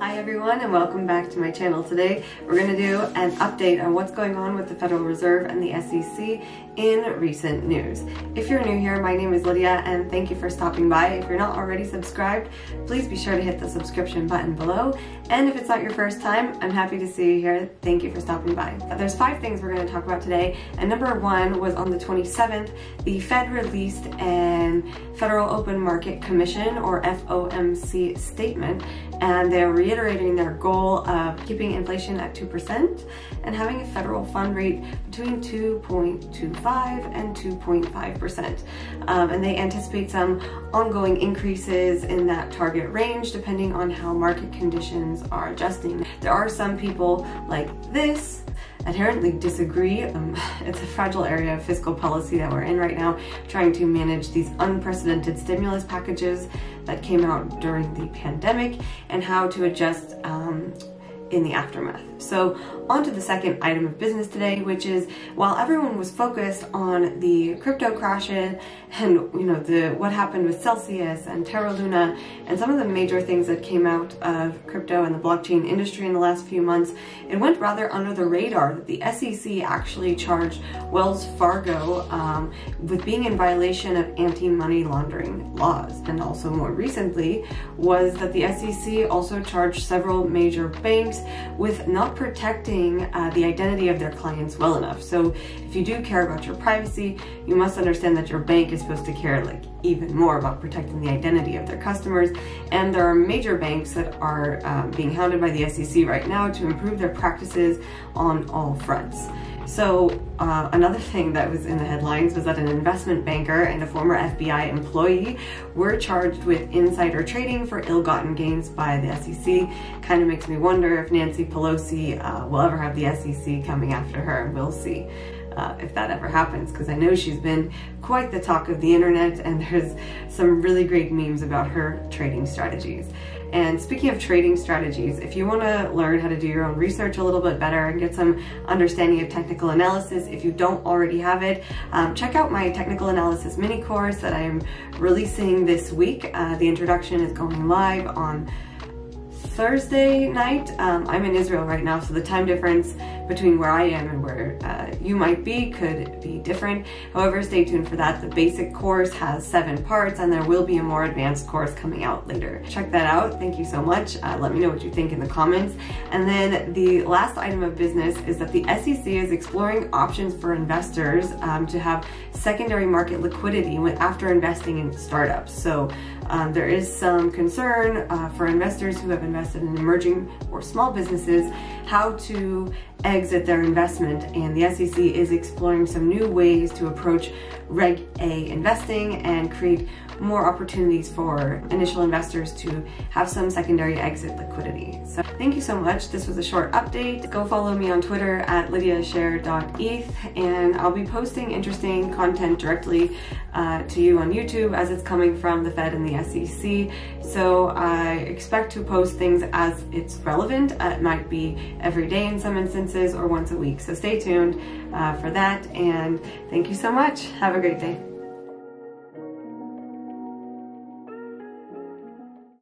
Hi everyone and welcome back to my channel. Today we're going to do an update on what's going on with the Federal Reserve and the SEC in recent news. If you're new here, my name is Lydia and thank you for stopping by. If you're not already subscribed, please be sure to hit the subscription button below. And if it's not your first time, I'm happy to see you here. Thank you for stopping by. There's 5 things we're going to talk about today, and number 1 was on the 27th, the Fed released an Federal Open Market Commission or FOMC statement, and they're reiterating their goal of keeping inflation at 2% and having a federal fund rate between 2.25 and 2.5%. And they anticipate some ongoing increases in that target range depending on how market conditions are adjusting. There are some people like this inherently disagree. It's a fragile area of fiscal policy that we're in right now, trying to manage these unprecedented stimulus packages that came out during the pandemic and how to adjust in the aftermath. So on to the second item of business today, which is while everyone was focused on the crypto crashes and what happened with Celsius and Terra Luna and some of the major things that came out of crypto and the blockchain industry in the last few months, it went rather under the radar that the SEC actually charged Wells Fargo with being in violation of anti-money laundering laws. And also more recently was that the SEC also charged several major banks with not protecting the identity of their clients well enough. So if you do care about your privacy, you must understand that your bank is supposed to care even more about protecting the identity of their customers. And there are major banks that are being hounded by the SEC right now to improve their practices on all fronts. So another thing that was in the headlines was that an investment banker and a former FBI employee were charged with insider trading for ill-gotten gains by the SEC. Kind of makes me wonder if Nancy Pelosi will ever have the SEC coming after her. We'll see if that ever happens, because I know she's been quite the talk of the internet and there's some really great memes about her trading strategies. And speaking of trading strategies, if you want to learn how to do your own research a little bit better and get some understanding of technical analysis, if you don't already have it, check out my technical analysis mini course that I am releasing this week. The introduction is going live on Thursday night. I'm in Israel right now, so the time difference between where I am and where you might be could be different. However, stay tuned for that. The basic course has 7 parts and there will be a more advanced course coming out later. Check that out. Thank you so much. Let me know what you think in the comments. And then the last item of business is that the SEC is exploring options for investors to have secondary market liquidity after investing in startups. So there is some concern for investors who have invested in emerging or small businesses how to exit their investment, and the SEC is exploring some new ways to approach Reg A investing and create more opportunities for initial investors to have some secondary exit liquidity. So thank you so much. This was a short update. Go follow me on Twitter at lydiascherr.eth, and I'll be posting interesting content directly to you on YouTube as it's coming from the Fed and the SEC. So I expect to post things as it's relevant. It might be every day in some instances or once a week. So stay tuned for that, and thank you so much. Have a great day.